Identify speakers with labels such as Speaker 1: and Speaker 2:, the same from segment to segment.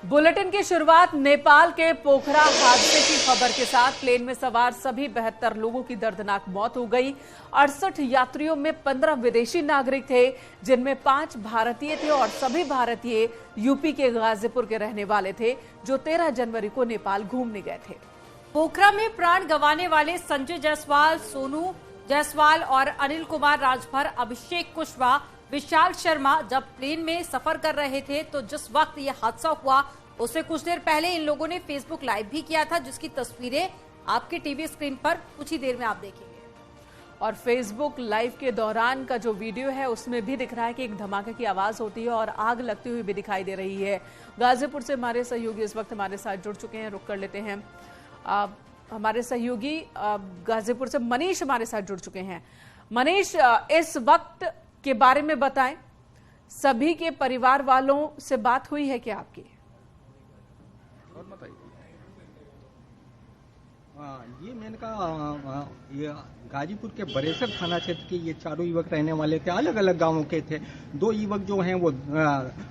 Speaker 1: Bulletin की शुरुआत नेपाल के पोखरा हादसे की खबर के साथ। प्लेन में सवार सभी 72 लोगों की दर्दनाक मौत हो गई। 68 यात्रियों में 15 विदेशी नागरिक थे, जिनमें 5 भारतीय थे और सभी भारतीय यूपी के गाजीपुर के रहने वाले थे, जो 13 जनवरी को नेपाल घूमने गए थे।
Speaker 2: पोखरा में प्राण गंवाने वाले संजय जायसवाल, सोनू जायसवाल और अनिल कुमार राजभर, अभिषेक कुशवाहा, विशाल शर्मा जब प्लेन में सफर कर रहे थे तो जिस वक्त ये हादसा हुआ उससे कुछ देर पहले इन लोगों ने फेसबुक लाइव भी किया था, जिसकी तस्वीरें आपके टीवी स्क्रीन पर कुछ ही देर में आप देखेंगे।
Speaker 1: और फेसबुक लाइव के दौरान का जो वीडियो है उसमें भी दिख रहा है कि एक धमाके की आवाज होती है और आग लगती हुई भी दिखाई दे रही है। गाजीपुर से हमारे सहयोगी इस वक्त हमारे साथ जुड़ चुके हैं, रुक कर लेते हैं। हमारे सहयोगी गाजीपुर से मनीष हमारे साथ जुड़ चुके हैं। मनीष, इस वक्त के बारे में बताएं, सभी के परिवार वालों से बात हुई है क्या आपकी?
Speaker 3: और बताइए। ये मैंने कहा, ये गाजीपुर के बरेसर थाना क्षेत्र के ये चारों युवक रहने वाले थे, अलग अलग गांवों के थे। 2 युवक जो हैं वो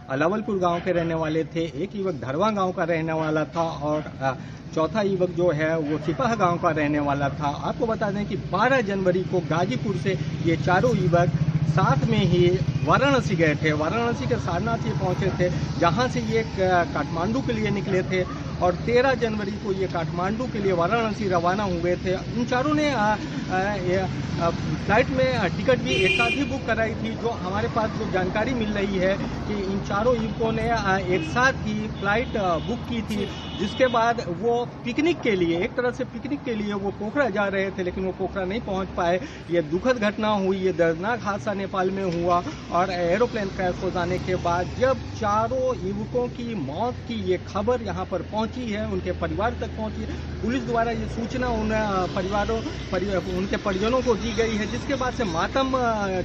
Speaker 3: अलावलपुर गांव के रहने वाले थे, एक युवक धरवा गांव का रहने वाला था और चौथा युवक जो है वो सिपाह गांव का रहने वाला था। आपको बता दें कि 12 जनवरी को गाजीपुर से ये चारों युवक साथ में ही वाराणसी गए थे। वाराणसी के सारनाथ ये पहुंचे थे, जहां से ये काठमांडू के लिए निकले थे और 13 जनवरी को ये काठमांडू के लिए वाराणसी रवाना हुए थे। इन चारों ने फ्लाइट में टिकट भी एक साथ ही बुक कराई थी। जो हमारे पास जो जानकारी मिल रही है कि इन चारों युवकों ने एक साथ ही फ्लाइट बुक की थी, जिसके बाद वो पिकनिक के लिए, एक तरह से पिकनिक के लिए वो पोखरा जा रहे थे, लेकिन वो पोखरा नहीं पहुंच पाए। ये दुखद घटना हुई, ये दर्दनाक हादसा नेपाल में हुआ और एरोप्लेन क्रैश हो जाने के बाद जब चारों युवकों की मौत की ये खबर यहाँ पर पहुंची है, उनके परिवार तक पहुंची है, पुलिस द्वारा ये सूचना उनके परिजनों को दी गई है, जिसके बाद से मातम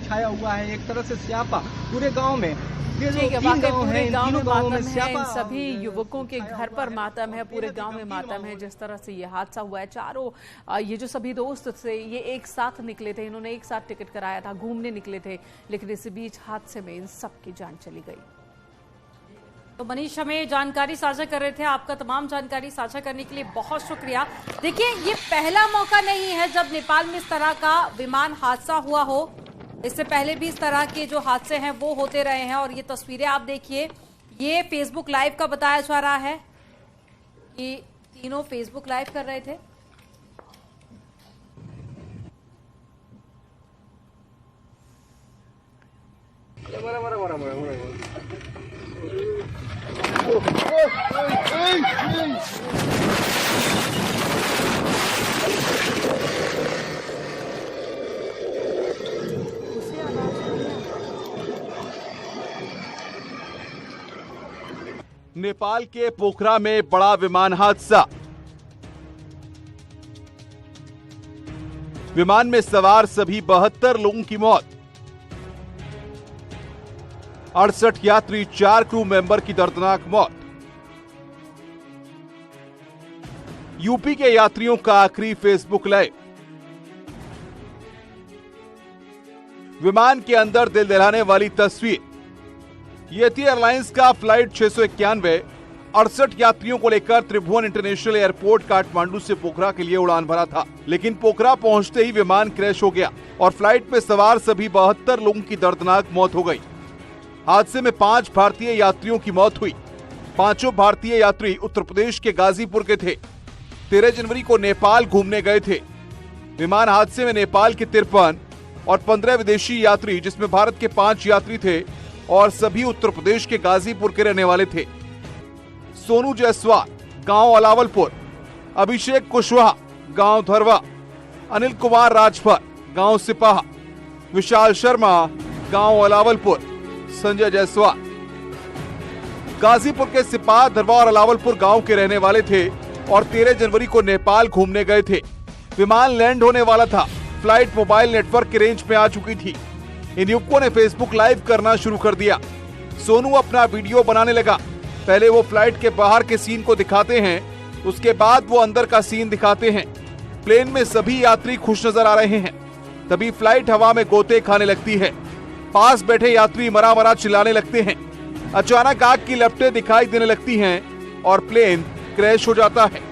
Speaker 3: छाया हुआ है, एक तरह से स्यापा पूरे गांव में।
Speaker 1: ठीक है, पूरे गांव में मातम है, इन सभी युवकों के घर पर मातम है, पूरे गांव में मातम है। जिस तरह से ये हादसा हुआ है, चारों ये जो सभी दोस्त थे ये एक साथ निकले थे, इन्होंने एक साथ टिकट कराया था, घूमने निकले थे, लेकिन इस बीच हादसे में इन सबकी जान चली गई।
Speaker 2: तो मनीष हमें जानकारी साझा कर रहे थे, आपका तमाम जानकारी साझा करने के लिए बहुत शुक्रिया। देखिए, ये पहला मौका नहीं है जब नेपाल में इस तरह का विमान हादसा हुआ हो, इससे पहले भी इस तरह के जो हादसे हैं वो होते रहे हैं। और ये तस्वीरें आप देखिए, ये फेसबुक लाइव का बताया जा रहा है कि तीनों फेसबुक लाइव कर रहे थे।
Speaker 4: नेपाल के पोखरा में बड़ा विमान हादसा। विमान में सवार सभी 72 लोगों की मौत, 68 यात्री, 4 क्रू मेंबर की दर्दनाक मौत। यूपी के यात्रियों का आखिरी फेसबुक लाइव। विमान के अंदर दिल दहलाने वाली तस्वीर। येती एयरलाइंस का फ्लाइट 691 68 यात्रियों को लेकर त्रिभुवन इंटरनेशनल एयरपोर्ट काठमांडू से पोखरा के लिए उड़ान भरा था, लेकिन पोखरा पहुंचते ही विमान क्रैश हो गया और फ्लाइट में सवार सभी 72 लोगों की दर्दनाक मौत हो गई। हादसे में 5 भारतीय यात्रियों की मौत हुई। 5 भारतीय यात्री उत्तर प्रदेश के गाजीपुर के थे। 13 जनवरी को नेपाल घूमने गए थे। विमान हादसे में नेपाल के 53 और 15 विदेशी यात्री, जिसमें भारत के 5 यात्री थे और सभी उत्तर प्रदेश के गाजीपुर के रहने वाले थे। सोनू जायसवाल, गांव अलावलपुर, अभिषेक कुशवाहा, गांव धरवा, अनिल कुमार राजभर, गांव सिपाह, विशाल शर्मा, गांव अलावलपुर, संजय जायसवाल गाजीपुर के सिपाह, धरवा और अलावलपुर गांव के रहने वाले थे और 13 जनवरी को नेपाल घूमने गए थे। विमान लैंड होने वाला था। फ्लाइट मोबाइल नेटवर्क की रेंज में आ चुकी थी। इन युवकों ने फेसबुक लाइव करना शुरू कर दिया। सोनू अपना वीडियो बनाने लगा। पहले वो फ्लाइट के बाहर के सीन को दिखाते हैं, उसके बाद वो अंदर का सीन दिखाते हैं। प्लेन में सभी यात्री खुश नजर आ रहे हैं। तभी फ्लाइट हवा में गोते खाने लगती है। पास बैठे यात्री मरा मरा चिल्लाने लगते हैं। अचानक आग की लपटें दिखाई देने लगती हैं और प्लेन क्रैश हो जाता है।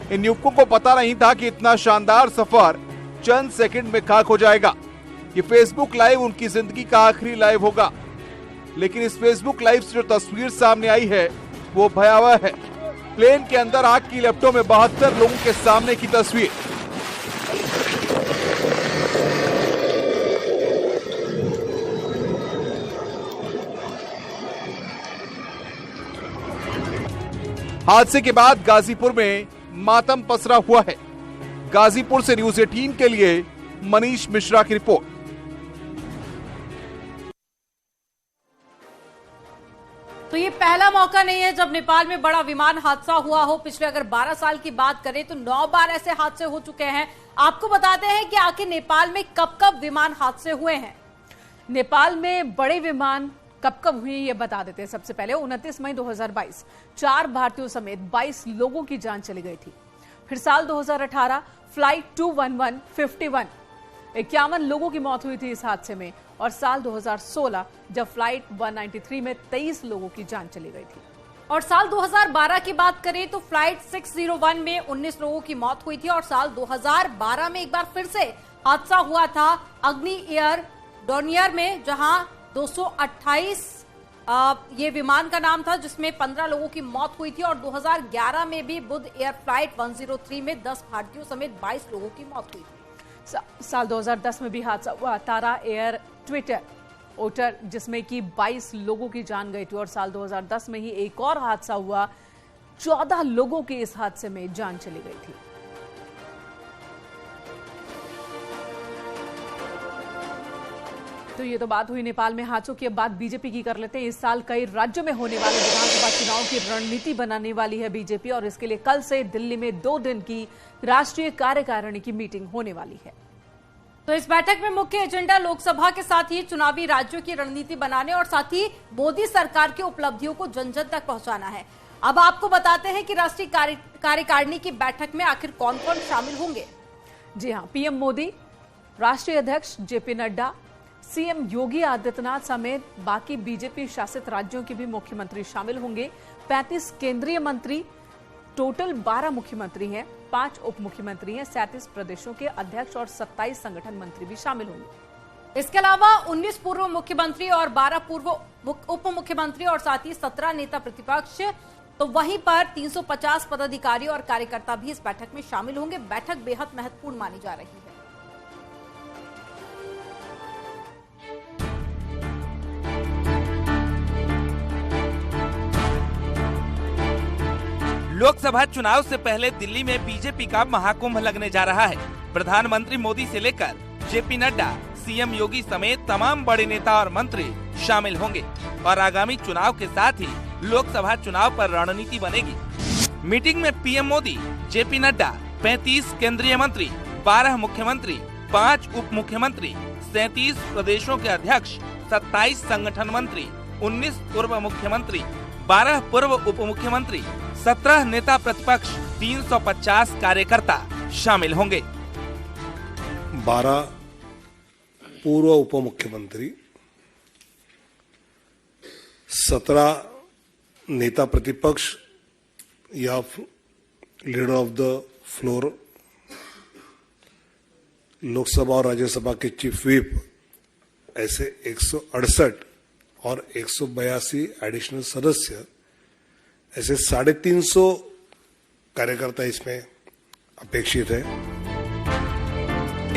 Speaker 4: इन युवकों को पता नहीं था कि इतना शानदार सफर चंद सेकंड में खाक हो जाएगा। ये फेसबुक लाइव उनकी जिंदगी का आखिरी लाइव होगा। लेकिन इस फेसबुक लाइव से जो तस्वीर सामने आई है वो भयावह है। प्लेन के अंदर आग की लपटों में 72 लोगों के सामने की तस्वीर। हादसे के बाद गाजीपुर में मातम पसरा हुआ है। गाजीपुर से न्यूज़ 18 के लिए मनीष मिश्रा की रिपोर्ट।
Speaker 2: तो ये पहला मौका नहीं है जब नेपाल में बड़ा विमान हादसा हुआ हो। पिछले अगर 12 साल की बात करें तो 9 बार ऐसे हादसे हो चुके हैं। आपको बताते हैं कि आखिर नेपाल में कब कब विमान हादसे हुए हैं।
Speaker 1: नेपाल में बड़े विमान कब कब हुए ये बता देते हैं। सबसे पहले 29 मई 2022 4 भारतीयों समेत 22 लोगों की जान चली गई थी। फिर साल 2018 फ्लाइट 211 51 51 लोगों की मौत हुई थी इस हादसे में। और साल 2016 जब फ्लाइट 193 में 23 लोगों की जान चली गई थी।
Speaker 2: और साल 2012 की बात करें तो फ्लाइट 601 में 19 लोगों की मौत हुई थी। और साल 2012 में एक बार फिर से हादसा हुआ था अग्नि एयर डोनियर में, जहां 228 ये विमान का नाम था, जिसमें 15 लोगों की मौत हुई थी। और 2011 में भी बुध एयर फ्लाइट 103 में 10 भारतीयों समेत 22 लोगों की मौत हुई थी।
Speaker 1: साल 2010 में भी हादसा हुआ तारा एयर ट्विटर ओटर, जिसमें कि 22 लोगों की जान गई थी। और साल 2010 में ही एक और हादसा हुआ, 14 लोगों की इस हादसे में जान चली गई थी। तो ये तो बात हुई नेपाल में हादसों की। अब बात बीजेपी की कर लेते हैं। इस साल कई राज्यों में होने वाले विधानसभा चुनाव की रणनीति बनाने वाली है बीजेपी। और इसके लिए कल से दिल्ली में 2 दिन की राष्ट्रीय कार्यकारिणी की मीटिंग होने वाली है।
Speaker 2: तो इस बैठक में मुख्य एजेंडा लोकसभा के साथ ही चुनावी राज्यों की रणनीति बनाने और साथ ही मोदी सरकार की उपलब्धियों को जन जन तक पहुंचाना है। अब आपको बताते हैं कि राष्ट्रीय कार्यकारिणी की बैठक में आखिर कौन कौन शामिल होंगे।
Speaker 1: जी हां, पीएम मोदी, राष्ट्रीय अध्यक्ष जेपी नड्डा, सीएम योगी आदित्यनाथ समेत बाकी बीजेपी शासित राज्यों के भी मुख्यमंत्री शामिल होंगे। 35 केंद्रीय मंत्री, टोटल 12 मुख्यमंत्री हैं, 5 उप मुख्यमंत्री हैं, 37 प्रदेशों के अध्यक्ष और 27 संगठन मंत्री भी शामिल होंगे।
Speaker 2: इसके अलावा 19 पूर्व मुख्यमंत्री और 12 पूर्व उप मुख्यमंत्री और साथ ही 17 नेता प्रतिपक्ष। तो वहीं पर 350 पदाधिकारी और कार्यकर्ता भी इस बैठक में शामिल होंगे। बैठक बेहद महत्वपूर्ण मानी जा रही है।
Speaker 5: लोकसभा चुनाव से पहले दिल्ली में बीजेपी का महाकुंभ लगने जा रहा है। प्रधानमंत्री मोदी से लेकर जेपी नड्डा, सीएम योगी समेत तमाम बड़े नेता और मंत्री शामिल होंगे और आगामी चुनाव के साथ ही लोकसभा चुनाव पर रणनीति बनेगी। मीटिंग में पीएम मोदी, जेपी नड्डा, 35 केंद्रीय मंत्री, 12 मुख्यमंत्री, 5 उप मुख्यमंत्री, 37 प्रदेशों के अध्यक्ष, 27 संगठन मंत्री, 19 पूर्व मुख्यमंत्री, 12 पूर्व उप मुख्यमंत्री, 17 नेता प्रतिपक्ष, 350 कार्यकर्ता शामिल होंगे।
Speaker 6: 12 पूर्व उप मुख्यमंत्री, 17 नेता प्रतिपक्ष या leader of the floor, Lok Sabha और राज्यसभा के चीफ व्हिप, ऐसे 168 और 182 एडिशनल सदस्य, ऐसे 350 कार्यकर्ता इसमें अपेक्षित है।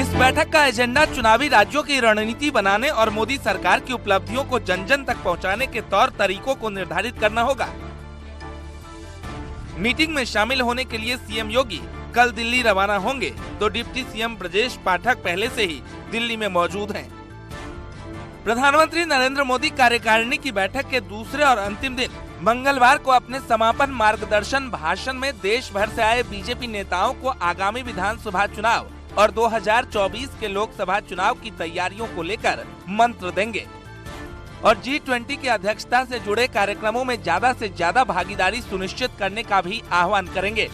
Speaker 5: इस बैठक का एजेंडा चुनावी राज्यों की रणनीति बनाने और मोदी सरकार की उपलब्धियों को जन जन तक पहुंचाने के तौर तरीकों को निर्धारित करना होगा। मीटिंग में शामिल होने के लिए सीएम योगी कल दिल्ली रवाना होंगे, तो डिप्टी सीएम ब्रजेश पाठक पहले से ही दिल्ली में मौजूद हैं। प्रधानमंत्री नरेंद्र मोदी कार्यकारिणी की बैठक के दूसरे और अंतिम दिन मंगलवार को अपने समापन मार्गदर्शन भाषण में देश भर से आए बीजेपी नेताओं को आगामी विधानसभा चुनाव और 2024 के लोकसभा चुनाव की तैयारियों को लेकर मंत्र देंगे। और G20 की अध्यक्षता से जुड़े कार्यक्रमों में ज्यादा से ज्यादा भागीदारी सुनिश्चित करने का भी आह्वान करेंगे।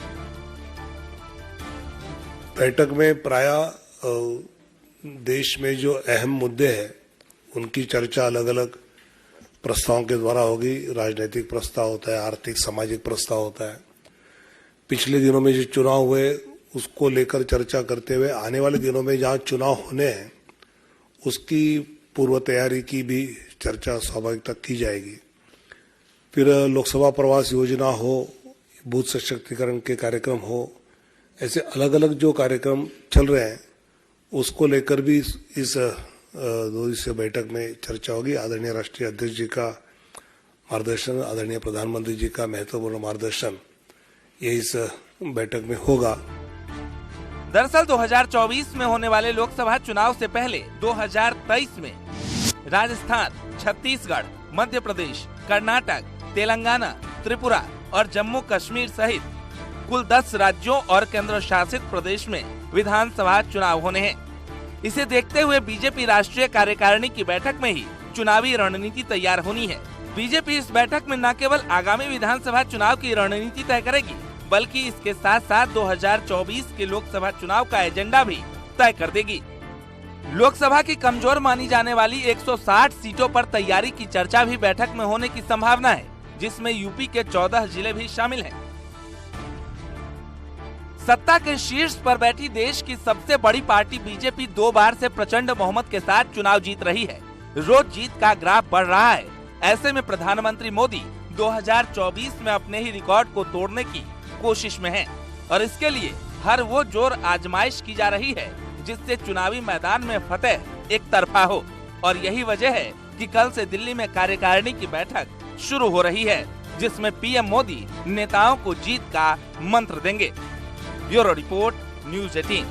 Speaker 6: बैठक में प्रायः देश में जो अहम मुद्दे हैं उनकी चर्चा अलग अलग प्रस्तावों के द्वारा होगी। राजनीतिक प्रस्ताव होता है, आर्थिक सामाजिक प्रस्ताव होता है। पिछले दिनों में जो चुनाव हुए उसको लेकर चर्चा करते हुए आने वाले दिनों में जहां चुनाव होने हैं उसकी पूर्व तैयारी की भी चर्चा स्वाभाविकता की जाएगी। फिर लोकसभा प्रवास योजना हो, बूथ सशक्तिकरण के कार्यक्रम हो, ऐसे अलग अलग जो कार्यक्रम चल रहे हैं उसको लेकर भी इस 2 दिवसीय बैठक में चर्चा होगी। आदरणीय राष्ट्रीय अध्यक्ष जी का मार्गदर्शन, आदरणीय प्रधानमंत्री जी का महत्वपूर्ण मार्गदर्शन ये इस बैठक में होगा।
Speaker 5: दरअसल 2024 में होने वाले लोकसभा चुनाव से पहले 2023 में राजस्थान, छत्तीसगढ़, मध्य प्रदेश, कर्नाटक, तेलंगाना, त्रिपुरा और जम्मू कश्मीर सहित कुल 10 राज्यों और केंद्र शासित प्रदेश में विधानसभा चुनाव होने हैं। इसे देखते हुए बीजेपी राष्ट्रीय कार्यकारिणी की बैठक में ही चुनावी रणनीति तैयार होनी है। बीजेपी इस बैठक में न केवल आगामी विधानसभा चुनाव की रणनीति तय करेगी बल्कि इसके साथ साथ 2024 के लोकसभा चुनाव का एजेंडा भी तय कर देगी। लोकसभा की कमजोर मानी जाने वाली 160 सीटों पर तैयारी की चर्चा भी बैठक में होने की संभावना है, जिसमें यूपी के 14 जिले भी शामिल हैं। सत्ता के शीर्ष पर बैठी देश की सबसे बड़ी पार्टी बीजेपी 2 बार से प्रचंड बहुमत के साथ चुनाव जीत रही है। रोज जीत का ग्राफ बढ़ रहा है। ऐसे में प्रधानमंत्री मोदी 2024 में अपने ही रिकॉर्ड को तोड़ने की कोशिश में हैं और इसके लिए हर वो जोर आजमाइश की जा रही है जिससे चुनावी मैदान में फतेह एक तरफा हो। और यही वजह है कि कल से दिल्ली में कार्यकारिणी की बैठक शुरू हो रही है, जिसमें पीएम मोदी नेताओं को जीत का मंत्र देंगे। Bureau report, news 18।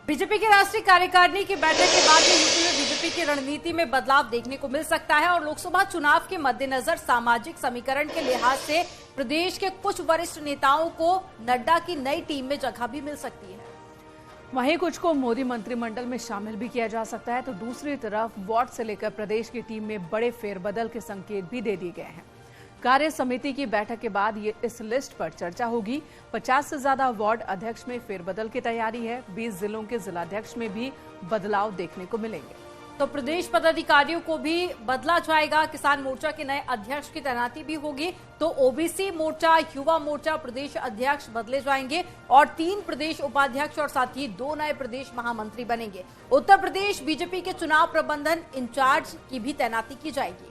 Speaker 2: बीजेपी की राष्ट्रीय कार्यकारिणी की बैठक के बाद यूपी में बीजेपी की रणनीति में बदलाव देखने को मिल सकता है और लोकसभा चुनाव के मद्देनजर सामाजिक समीकरण के लिहाज से प्रदेश के कुछ वरिष्ठ नेताओं को नड्डा की नई टीम में जगह भी मिल सकती है।
Speaker 1: वहीं कुछ को मोदी मंत्रिमंडल में शामिल भी किया जा सकता है, तो दूसरी तरफ वार्ड से लेकर प्रदेश की टीम में बड़े फेरबदल के संकेत भी दे दिए गए हैं। कार्य समिति की बैठक के बाद ये इस लिस्ट पर चर्चा होगी। 50 से ज्यादा वार्ड अध्यक्ष में फेरबदल की तैयारी है। 20 जिलों के जिलाध्यक्ष में भी बदलाव देखने को मिलेंगे।
Speaker 2: तो प्रदेश पदाधिकारियों को भी बदला जाएगा। किसान मोर्चा के नए अध्यक्ष की तैनाती भी होगी। तो ओबीसी मोर्चा, युवा मोर्चा प्रदेश अध्यक्ष बदले जाएंगे और 3 प्रदेश उपाध्यक्ष और साथ ही 2 नए प्रदेश महामंत्री बनेंगे। उत्तर प्रदेश बीजेपी के चुनाव प्रबंधन इंचार्ज की भी तैनाती की जाएगी।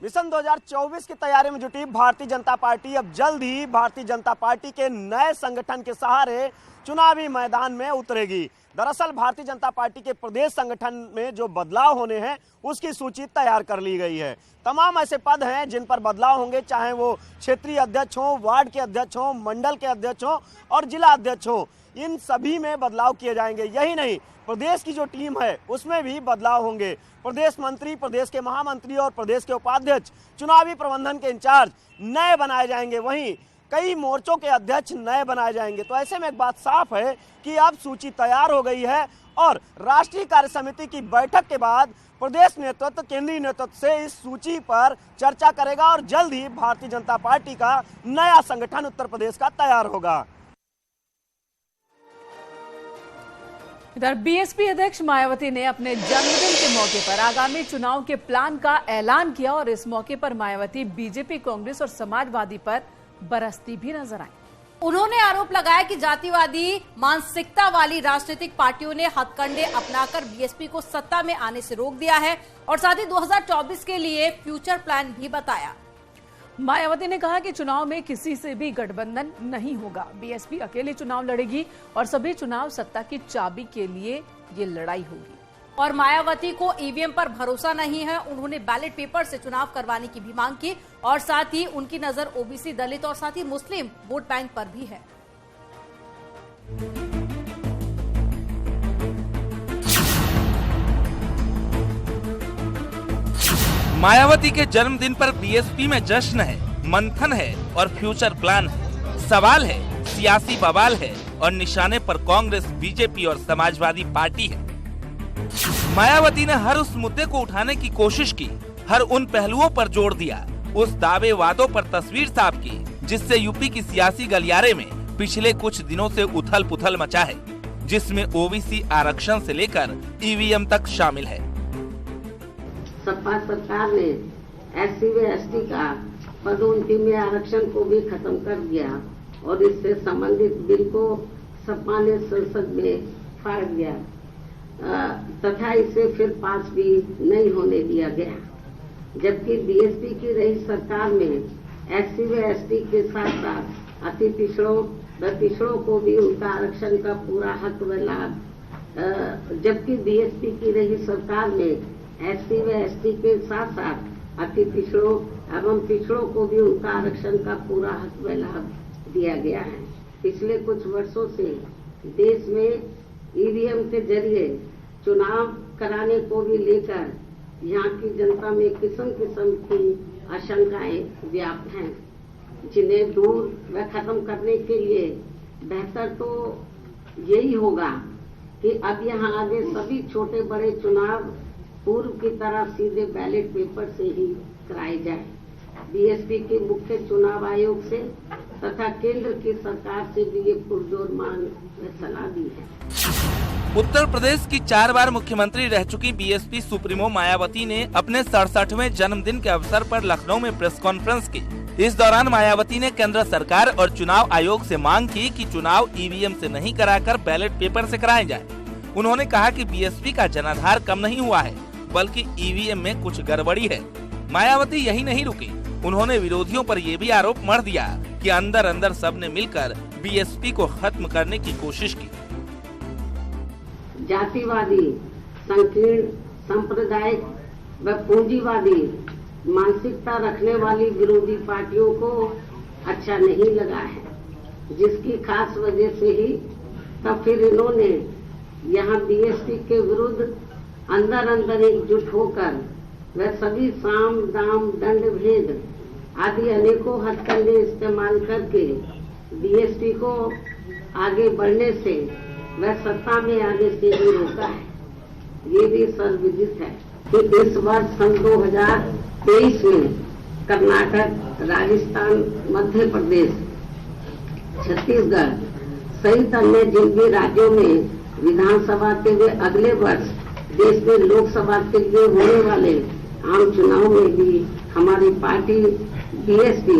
Speaker 7: मिशन 2024 की तैयारी में जुटी भारतीय जनता पार्टी अब जल्द ही भारतीय जनता पार्टी के नए संगठन के सहारे चुनावी मैदान में उतरेगी। दरअसल भारतीय जनता पार्टी के प्रदेश संगठन में जो बदलाव होने हैं उसकी सूची तैयार कर ली गई है। तमाम ऐसे पद हैं जिन पर बदलाव होंगे, चाहे वो क्षेत्रीय अध्यक्ष हो, वार्ड के अध्यक्ष हो, मंडल के अध्यक्ष हो और जिला अध्यक्ष हो, इन सभी में बदलाव किए जाएंगे। यही नहीं, प्रदेश की जो टीम है उसमें भी बदलाव होंगे। प्रदेश मंत्री, प्रदेश के महामंत्री और प्रदेश के उपाध्यक्ष, चुनावी प्रबंधन के इंचार्ज नए बनाए जाएंगे। वहीं कई मोर्चों के अध्यक्ष नए बनाए जाएंगे। तो ऐसे में एक बात साफ है कि अब सूची तैयार हो गई है और राष्ट्रीय कार्य समिति की बैठक के बाद प्रदेश नेतृत्व, केंद्रीय नेतृत्व से इस सूची पर चर्चा करेगा और जल्द ही भारतीय जनता पार्टी का नया संगठन उत्तर प्रदेश का तैयार होगा।
Speaker 1: इधर बीएसपी अध्यक्ष मायावती ने अपने जन्मदिन के मौके पर आगामी चुनाव के प्लान का ऐलान किया और इस मौके पर मायावती बीजेपी, कांग्रेस और समाजवादी पर बरसती भी नजर आई।
Speaker 2: उन्होंने आरोप लगाया कि जातिवादी मानसिकता वाली राजनीतिक पार्टियों ने हथकंडे अपनाकर बीएसपी को सत्ता में आने से रोक दिया है और साथ ही 2024 के लिए फ्यूचर प्लान भी बताया।
Speaker 1: मायावती ने कहा कि चुनाव में किसी से भी गठबंधन नहीं होगा। बीएसपी अकेले चुनाव लड़ेगी और सभी चुनाव सत्ता की चाबी के लिए ये लड़ाई होगी।
Speaker 2: और मायावती को ईवीएम पर भरोसा नहीं है। उन्होंने बैलेट पेपर से चुनाव करवाने की भी मांग की और साथ ही उनकी नजर ओबीसी, दलित और साथ ही मुस्लिम वोट बैंक पर भी है।
Speaker 5: मायावती के जन्मदिन पर बीएसपी में जश्न है, मंथन है और फ्यूचर प्लान है। सवाल है सियासी बवाल है और निशाने पर कांग्रेस, बीजेपी और समाजवादी पार्टी है। मायावती ने हर उस मुद्दे को उठाने की कोशिश की, हर उन पहलुओं पर जोर दिया, उस दावे वादों पर तस्वीर साफ की, जिससे यूपी की सियासी गलियारे में पिछले कुछ दिनों से उथल पुथल मचा है, जिसमें ओबीसी आरक्षण से लेकर ईवीएम तक शामिल है।
Speaker 8: सपा सरकार ने SC व ST का पदोन्नति में आरक्षण को भी खत्म कर दिया और इससे संबंधित बिल को सपा ने संसद में फाड़ दिया तथा इसे फिर पास भी नहीं होने दिया गया। जबकि BSP की रही सरकार में SC व ST के साथ साथ अति पिछड़ों व पिछड़ों को भी उनका आरक्षण का पूरा हक व लाभ, जबकि BSP की रही सरकार में SC व ST के साथ साथ अति पिछड़ों एवं पिछड़ों को भी उनका आरक्षण का पूरा हक व लाभ दिया गया है। पिछले कुछ वर्षों से देश में ईवीएम के जरिए चुनाव कराने को भी लेकर यहाँ की जनता में किस्म किस्म की आशंकाएं व्याप्त हैं, जिन्हें दूर व खत्म करने के लिए बेहतर तो यही होगा कि अब यहाँ आगे सभी छोटे बड़े चुनाव पूर्व की तरह सीधे बैलेट पेपर से ही कराए जाए। BSP के मुख्य चुनाव आयोग से तथा केंद्र की सरकार से भी ये पुरजोर मांग व सलाह दी है।
Speaker 5: उत्तर प्रदेश की 4 बार मुख्यमंत्री रह चुकी BSP सुप्रीमो मायावती ने अपने 67वें जन्मदिन के अवसर पर लखनऊ में प्रेस कॉन्फ्रेंस की। इस दौरान मायावती ने केंद्र सरकार और चुनाव आयोग से मांग की कि चुनाव ईवीएम से नहीं कराकर बैलेट पेपर से कराए जाए। उन्होंने कहा कि BSP का जनाधार कम नहीं हुआ है, बल्कि ईवीएम में कुछ गड़बड़ी है। मायावती यही नहीं रुकी, उन्होंने विरोधियों पर ये भी आरोप मढ़ दिया कि अंदर अंदर सबने मिलकर BSP को खत्म करने की कोशिश की।
Speaker 8: जातिवादी, संकीर्ण, सांप्रदायिक व पूंजीवादी मानसिकता रखने वाली विरोधी पार्टियों को अच्छा नहीं लगा है, जिसकी खास वजह से ही तब फिर इन्होंने यहाँ BSP के विरुद्ध अंदर अंदर एकजुट होकर वह सभी साम दाम दंड भेद आदि अनेकों हथकंडे इस्तेमाल करके BSP को आगे बढ़ने से वह सत्ता में आने से ही रोका है। ये भी सर्वविदित है कि इस वर्ष सन 2023 में कर्नाटक, राजस्थान, मध्य प्रदेश, छत्तीसगढ़ सहित अन्य जिन भी राज्यों में विधानसभा के वे अगले वर्ष देश में लोकसभा के लिए होने वाले आम चुनाव में भी हमारी पार्टी BSP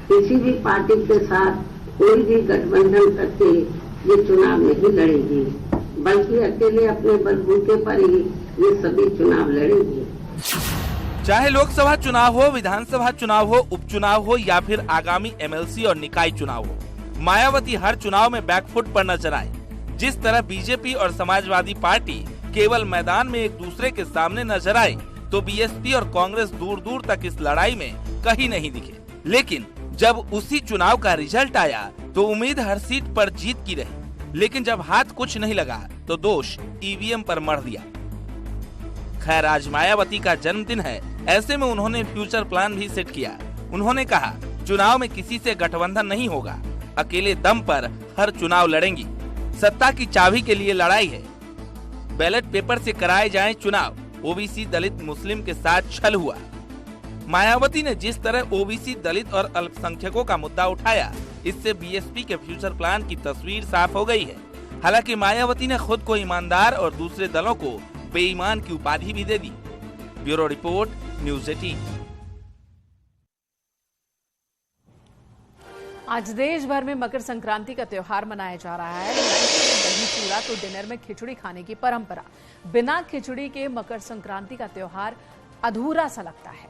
Speaker 8: किसी भी पार्टी के साथ कोई भी गठबंधन करके ये चुनाव नहीं लड़ेगी, बल्कि अकेले अपने बलबूते पर ही ये सभी चुनाव लड़ेगी।
Speaker 5: चाहे लोकसभा चुनाव हो, विधानसभा चुनाव हो, उपचुनाव हो या फिर आगामी MLC और निकाय चुनाव हो, मायावती हर चुनाव में बैकफुट पर नजर आए। जिस तरह BJP और समाजवादी पार्टी केवल मैदान में एक दूसरे के सामने नजर आए, तो BSP और कांग्रेस दूर दूर तक इस लड़ाई में कहीं नहीं दिखे। लेकिन जब उसी चुनाव का रिजल्ट आया तो उम्मीद हर सीट पर जीत की रही, लेकिन जब हाथ कुछ नहीं लगा तो दोष ईवीएम पर मढ़ दिया। खैर, आज मायावती का जन्मदिन है, ऐसे में उन्होंने फ्यूचर प्लान भी सेट किया। उन्होंने कहा, चुनाव में किसी से गठबंधन नहीं होगा, अकेले दम पर हर चुनाव लड़ेंगी। सत्ता की चाबी के लिए लड़ाई है। बैलेट पेपर से कराए जाएं चुनाव, ओबीसी, दलित, मुस्लिम के साथ छल हुआ। मायावती ने जिस तरह ओबीसी, दलित और अल्पसंख्यकों का मुद्दा उठाया, इससे BSP के फ्यूचर प्लान की तस्वीर साफ हो गई है। हालांकि मायावती ने खुद को ईमानदार और दूसरे दलों को बेईमान की उपाधि भी दे दी। Bureau report, news 18।
Speaker 1: आज देश भर में मकर संक्रांति का त्योहार मनाया जा रहा है। दही चूड़ा तो डिनर में खिचड़ी खाने की परंपरा। बिना खिचड़ी के मकर संक्रांति का त्योहार अधूरा सा लगता है।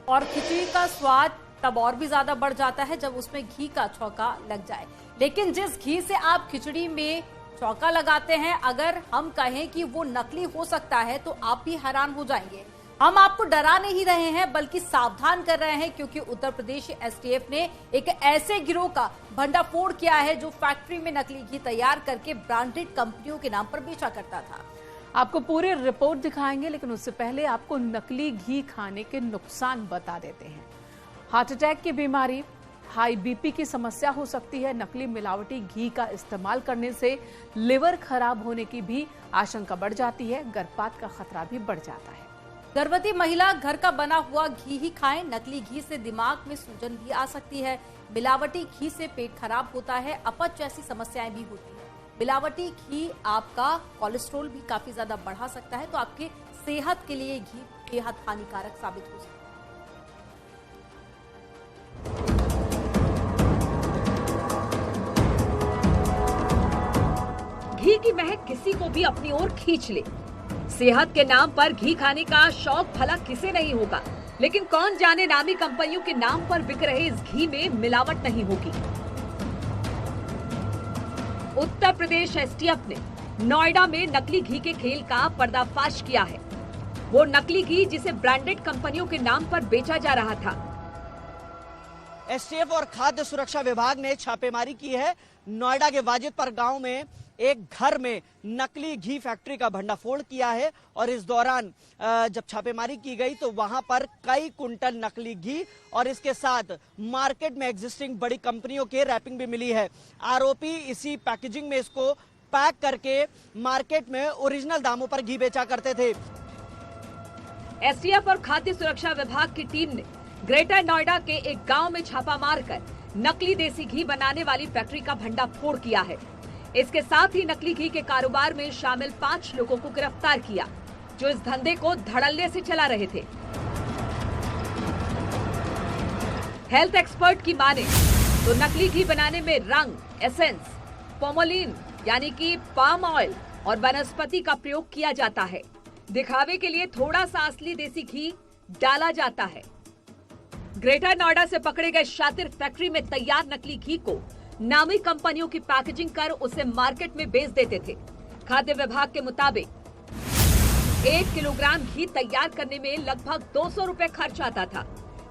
Speaker 2: और खिचड़ी का स्वाद तब और भी ज्यादा बढ़ जाता है जब उसमें घी का छौंका लग जाए। लेकिन जिस घी से आप खिचड़ी में छौंका लगाते हैं, अगर हम कहें कि वो नकली हो सकता है तो आप भी हैरान हो जाएंगे। हम आपको डरा नहीं रहे हैं बल्कि सावधान कर रहे हैं, क्योंकि उत्तर प्रदेश STF ने एक ऐसे गिरोह का भंडाफोड़ किया है जो फैक्ट्री में नकली घी तैयार करके ब्रांडेड कंपनियों के नाम पर बेचा करता था।
Speaker 1: आपको पूरी रिपोर्ट दिखाएंगे, लेकिन उससे पहले आपको नकली घी खाने के नुकसान बता देते हैं। हार्ट अटैक की बीमारी, हाई बीपी की समस्या हो सकती है। नकली मिलावटी घी का इस्तेमाल करने से लिवर खराब होने की भी आशंका बढ़ जाती है। गर्भपात का खतरा भी बढ़ जाता है।
Speaker 2: गर्भवती महिला घर का बना हुआ घी ही खाएं। नकली घी से दिमाग में सूजन भी आ सकती है। मिलावटी घी से पेट खराब होता है, अपच जैसी समस्याएं भी होती है। मिलावटी घी आपका कोलेस्ट्रॉल भी काफी ज्यादा बढ़ा सकता है, तो आपके सेहत के लिए घी बेहद हानिकारक साबित हो सकता है।
Speaker 9: घी की महक किसी को भी अपनी ओर खींच ले। सेहत के नाम पर घी खाने का शौक भला किसे नहीं होगा, लेकिन कौन जाने नामी कंपनियों के नाम पर बिक रहे इस घी में मिलावट नहीं होगी। उत्तर प्रदेश एसटीएफ ने नोएडा में नकली घी के खेल का पर्दाफाश किया है। वो नकली घी जिसे ब्रांडेड कंपनियों के नाम पर बेचा जा रहा था।
Speaker 7: एसटीएफ और खाद्य सुरक्षा विभाग ने छापेमारी की है। नोएडा के वाजिदपुर गांव में एक घर में नकली घी फैक्ट्री का भंडाफोड़ किया है और इस दौरान जब छापेमारी की गई तो वहां पर कई कुंटल नकली घी और इसके साथ मार्केट में एग्जिस्टिंग बड़ी कंपनियों के रैपिंग भी मिली है। आरोपी इसी पैकेजिंग में इसको पैक करके मार्केट में ओरिजिनल दामों पर घी बेचा करते थे।
Speaker 9: एसटीएफ और खाद्य सुरक्षा विभाग की टीम ने ग्रेटर नोएडा के एक गांव में छापा मारकर नकली देसी घी बनाने वाली फैक्ट्री का भंडाफोड़ किया है। इसके साथ ही नकली घी के कारोबार में शामिल 5 लोगों को गिरफ्तार किया, जो इस धंधे को धड़ल्ले से चला रहे थे। हेल्थ एक्सपर्ट की माने तो नकली घी बनाने में रंग, एसेंस, पोमोलिन यानी कि पाम ऑयल और वनस्पति का प्रयोग किया जाता है। दिखावे के लिए थोड़ा सा असली देसी घी डाला जाता है। ग्रेटर नोएडा से पकड़े गए शातिर फैक्ट्री में तैयार नकली घी को नामी कंपनियों की पैकेजिंग कर उसे मार्केट में बेच देते थे। खाद्य विभाग के मुताबिक 1 किलोग्राम घी तैयार करने में लगभग 200 रुपए खर्च आता था,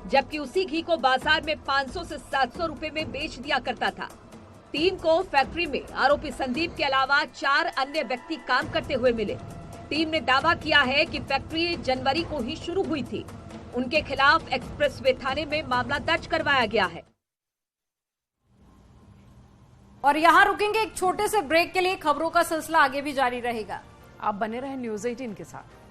Speaker 9: जबकि उसी घी को बाजार में 500 से 700 रुपए में बेच दिया करता था। टीम को फैक्ट्री में आरोपी संदीप के अलावा 4 अन्य व्यक्ति काम करते हुए मिले। टीम ने दावा किया है कि फैक्ट्री जनवरी को ही शुरू हुई थी। उनके खिलाफ एक्सप्रेसवे थाने में मामला दर्ज करवाया गया है।
Speaker 2: और यहाँ रुकेंगे एक छोटे से ब्रेक के लिए। खबरों का सिलसिला आगे भी जारी रहेगा।
Speaker 1: आप बने रहें न्यूज़ 18 के साथ।